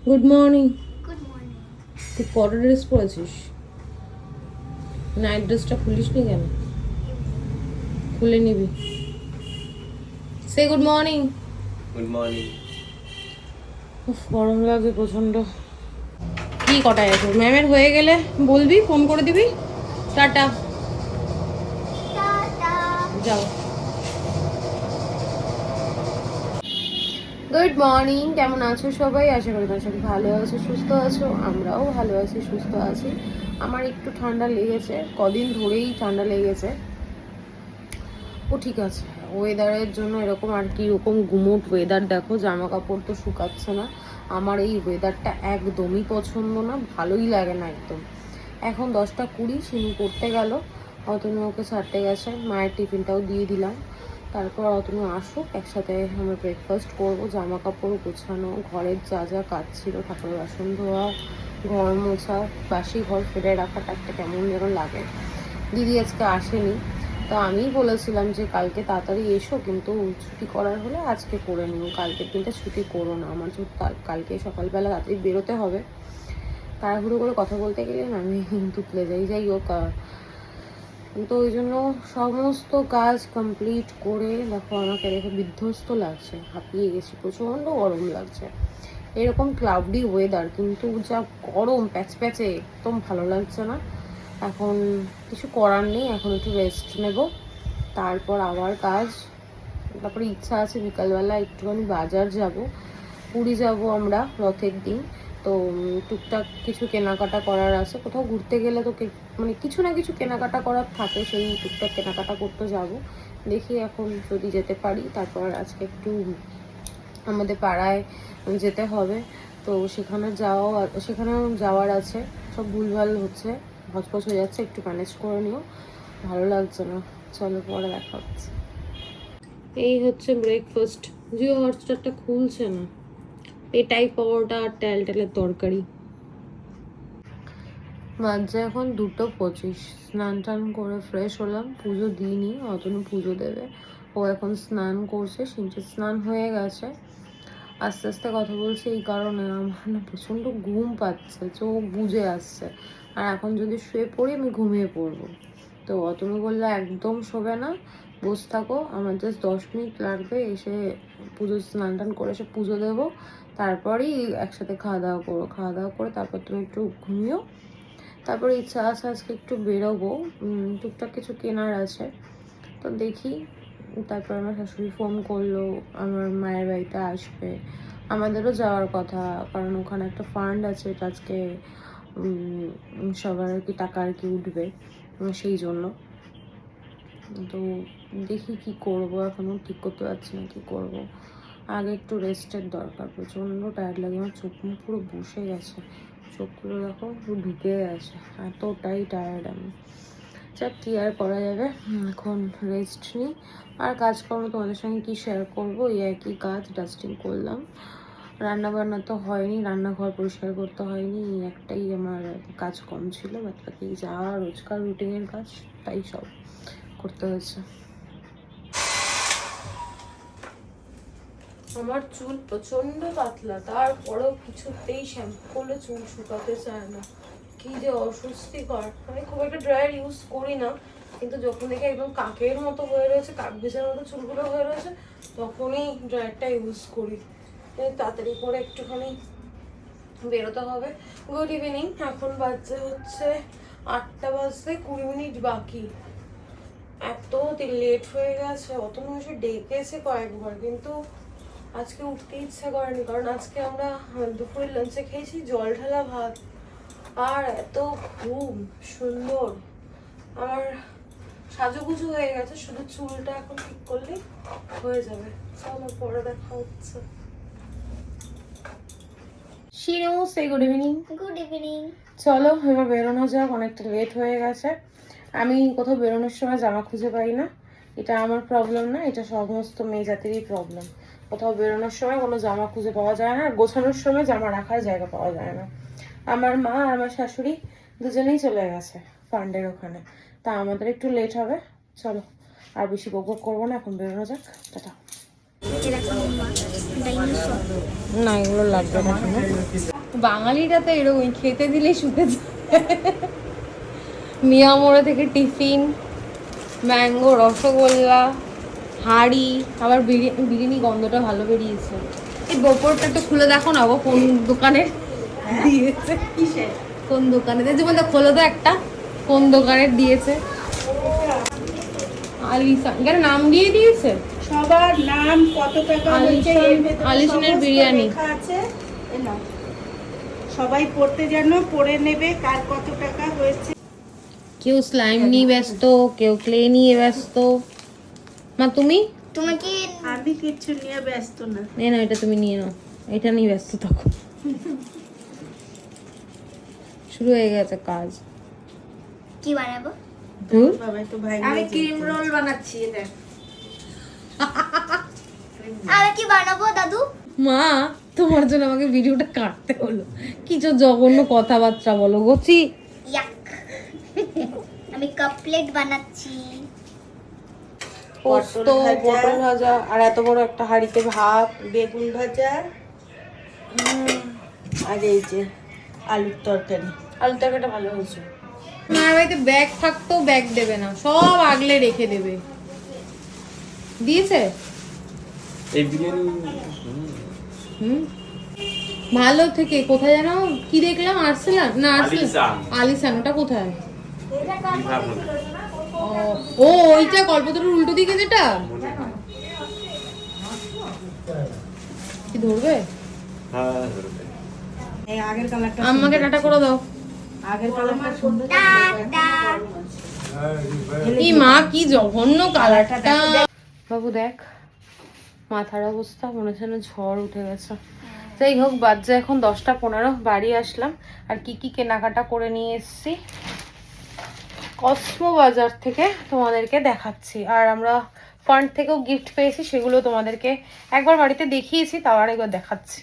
Good morning. Good morning. তুই কটা dress পরেছিস? Night ড্রেসটা খুলিস নি কেন? খুলে নিবি। সে গুড মর্নিং। Good morning. গরম লাগে প্রচন্ড। কি কটায় আছে? ম্যামের হয়ে গেলে বলবি, ফোন করে দিবি। টাটা। টাটা। যাও। গুড মর্নিং, কেমন আছো সবাই? আশা করি তোমার সবাই ভালো আছো, সুস্থ আছো। আমরাও ভালো আছি, সুস্থ আছি। আমার একটু ঠান্ডা লেগেছে, কদিন ধরেই ঠান্ডা লেগেছে। ও ঠিক আছে, ওয়েদারের জন্য এরকম আর কি, এরকম গুমোট ওয়েদার। দেখো জামা কাপড় তো শুকাচ্ছে না। আমার এই ওয়েদারটা একদমই পছন্দ না, ভালোই লাগে না একদম। এখন 10টা 20, সিমি পড়তে গেল। অতনু ওকে ছাড়তে গেছে, মায়ের টিফিনটাও দিয়ে দিলাম। তারপর অতনু আসুক, একসাথে আমরা ব্রেকফাস্ট করবো। জামা কাপড় গোছানো, ঘরের যা যা কাজ ছিল, ঠাকুরের বাসন ধোয়া, ঘর মোছা, বাসি ঘর ফেলে রাখাটা একটা কেমন যেন লাগে। দিদি আজকে আসেনি, তো আমিই বলেছিলাম যে কালকে তাড়াতাড়ি এসো, কিন্তু ছুটি করার হলে আজকে করে নিও, কালকের দিনটা ছুটি করো না। আমার যেহেতু কালকে সকালবেলা তাড়াতাড়ি বেরোতে হবে, তাড়াহুড়ো করে কথা বলতে গেলে না আমি কিন্তু তুলে যাই হোক। তো ওই জন্য সমস্ত কাজ কমপ্লিট করে দেখো আমাকে দেখে বিধ্বস্ত লাগছে, হাঁপিয়ে গেছি, প্রচণ্ড গরম লাগছে। এরকম ক্লাউডি ওয়েদার, কিন্তু যা গরম প্যাচে একদম ভালো লাগছে না। এখন কিছু করার নেই, এখন একটু রেস্ট নেব, তারপর আবার কাজ। তারপরে ইচ্ছা আছে বিকালবেলা একটুখানি বাজার যাব, পুরী যাব আমরা রথের দিন। তো টুকটাক কিছু কেনাকাটা করার আছে, কোথাও ঘুরতে গেলে তো মানে কিছু না কিছু কেনাকাটা করার থাকে, সেই টুকটাক কেনাকাটা করতে যাব। দেখি এখন যদি যেতে পারি। তারপর আজকে একটু আমাদের পাড়ায় যেতে হবে, তো সেখানেও যাওয়ার আছে। সব ভুলভাল হচ্ছে, হচপচ হয়ে যাচ্ছে, একটু ম্যানেজ করে নিও, ভালো লাগছে না। চলো পরে দেখা হচ্ছে। এই হচ্ছে ব্রেকফাস্ট। জিও হটস্টারটা খুলছে না। এটাই পরোটা আর তেলের তরকারি। বাজে এখন 2:25। স্নান টান করে ফ্রেশ হলাম, পুজো দিইনি, অতনু পুজো দেবে। ও এখন স্নান করছে, সিংচের স্নান হয়ে গেছে। আস্তে আস্তে কথা বলছে এই কারণে আমার না প্রচণ্ড ঘুম পাচ্ছে, চোখ বুজে আসছে। আর এখন যদি শুয়ে পড়ি আমি ঘুমিয়ে পড়বো। তো অতনু বললো একদম শোবে না, বসে থাকো, আমার জাস্ট 10 মিনিট লাগবে, এসে পুজো স্নান টান করে এসে পুজো দেবো, তারপরেই একসাথে খাওয়া দাওয়া করো, খাওয়া দাওয়া করে তারপর তুমি একটু ঘুমিও। তারপরে ইচ্ছা আছে আজকে একটু বেরোবো, টুকটাক কিছু কেনার আছে, তো দেখি। তারপর আমার শাশুড়ি ফোন করলো, আমার মায়ের বাড়িতে আসবে, আমাদেরও যাওয়ার কথা, কারণ ওখানে একটা ফান্ড আছে, এটা আজকে সবার আর কি টাকা আর কি উঠবে, সেই জন্য। তো দেখি কি করব, এখনও ঠিক করতে পারছি না কি করব। আগে একটু রেস্টের দরকার, প্রচণ্ড টায়ার্ড লাগে, আমার চোখ মুখ পুরো বসে গেছে, চোখগুলো দেখো পুরো ঢুকে গেছে, এতটাই টায়ার্ড আমি। যাক কি আর করা যাবে, এখন রেস্ট নিই। আর কাজকর্ম তোমাদের সঙ্গে কি শেয়ার করবো, এই একই কাজ, ডাস্টিং করলাম, রান্না বান্না তো হয়নি, রান্নাঘর পরিষ্কার করতে হয়নি, এই একটাই আমার কাজ কম ছিল, বাদ বাকি যা রোজকার রুটিনের কাজ তাই সব করতে হয়েছে। আমার চুল প্রচন্ড পাতলা, তারপরেও কিছুতেই শ্যাম্পু করলে চুল শুকাতে চায় না, কি যে অস্বস্তিকর। আমি খুব একটা ড্রায়ার ইউজ করি না, কিন্তু যখন দেখি একদম কাকের মতো হয়ে রয়েছে, কাক ভেজার মতো চুলগুলো হয়ে রয়েছে, তখনই ড্রায়ারটা ইউজ করি। তাড়াতাড়ি করে একটুখানি বেরোতে হবে। গুড ইভিনিং, এখন বাজছে হচ্ছে 8টা বাজতে 20 মিনিট বাকি। এত লেট হয়ে গেছে, অতনু এসে ডেকেছে কয়েকবার, কিন্তু আজকে উঠতে ইচ্ছা করেনি, কারণ আজকে আমরা দুপুরের লাঞ্চে খেয়েছি জল ঢালা ভাত, আর এত ঘুম সুন্দর। আমার সাজুগুজু হয়ে গেছে, শুধু চুলটা এখন ঠিক করলেই হয়ে যাবে। চলো পরে দেখা হচ্ছে। শিনু, সে গুড ইভিনিং। Good evening. চলো এবার বেরোনো যাক, অনেকটা লেট হয়ে গেছে। আমি কোথাও বেরোনোর সময় জামা খুঁজে পাই না, এটা আমার প্রবলেম না, এটা সমস্ত মেয়ে জাতিরই প্রবলেম। কোথাও বেরোনোর সময় কোনো জামা খুঁজে পাওয়া যায় না, আর গোছানোর সময় জামা রাখার জায়গা পাওয়া যায় না। আমার মা আর আমার শাশুড়ি দুজনেই চলে গেছে ফান্ডের ওখানে, তা আমাদের একটু লেট হবে। চলো আর বেশি বকবক করবো না, এখন বেরোনো যাক, টাটা। না এগুলো লাগবে না। বাঙালিরা তো এরকমই, খেতে দিলেই শুতে যায়। মিয়ামোড়া থেকে টিফিন, ম্যাঙ্গো, রসগোল্লা, হাঁড়ি, আবার বিরিয়ানি গন্ধটা ভালো বেরিয়েছে। এই বোপরটা একটু খুলে দেখো না গো, কোন দোকানের দিয়েছে, কোন দোকানে দিয়েছে বলতে, খোলো তো একটা, কোন দোকানের দিয়েছে। আলিশান, কেন নাম দিয়ে দিয়েছে সবার নাম, কত টাকা হয়েছে, আলিশানের বিরিয়ানি আছে। সবাই পড়তে জানো, পড়ে নেবে কার কত টাকা হয়েছে। কেউ স্লাইম নিয়ে ব্যস্ত, কেউ ক্লে নিয়ে ব্যস্ত। মা তুমি কি? আমি কিচ্ছু নিয়ে ব্যস্ত না। না এটা তুমি নিয়ে নাও, এটা নিয়ে ব্যস্ত থাকো। শুরু হয়ে গেছে কাজ। কি বানাবো? বাবাই তো ভাই, আমি ক্রিম রোল বানাচ্ছি। দেখ আমি কি বানাবো দাদু? মা তোমার জন্য আমাকে ভিডিওটা কাটতে হলো, কিছু জঘন্য কথাবার্তা বলো গছি। ইয়াক। আমি কাপলেট বানাচ্ছি। পোস্ত, পটল ভাজা, আর এত বড় একটা হাঁড়িতে ভাত, বেগুন ভাজা, আর এই যে আলুর তরকারি। আলু তরকারিটা ভালো হয়েছে। মায়ের বাড়িতে ব্যাগ থাকতেও ব্যাগ দেবে না, সব আগলে রেখে দেবে। দিয়েছে এই বিরিয়ানি ভালো থেকে কোথায় জানো কি দেখলাম, আরসালান না আলিশান। আলিশান ওটা কোথায়? বিভাগ ও ওইটা কল্পতরুর উল্টো দিকে যেটা, কি ধরবে? হ্যাঁ এই আগের কালারটা, আমাকে টাটা করে দাও। আগের কালারটা সুন্দর। এই মা কি জঘন্য কালারটা। বাবু দেখ মাথার অবস্থা, মনে হচ্ছে যেন ঝড় উঠে গেছে। যাই হোক বাজে এখন 10টা 15, বাড়ি আসলাম। আর কি কি কেনাকাটা করে নিয়ে এসেছি কসমো বাজার থেকে তোমাদেরকে দেখাচ্ছি। আর আমরা ফান্ড থেকেও গিফট পেয়েছি, সেগুলো তোমাদেরকে একবার বাড়িতে দেখিয়েছি, তাও আরেকবার দেখাচ্ছি।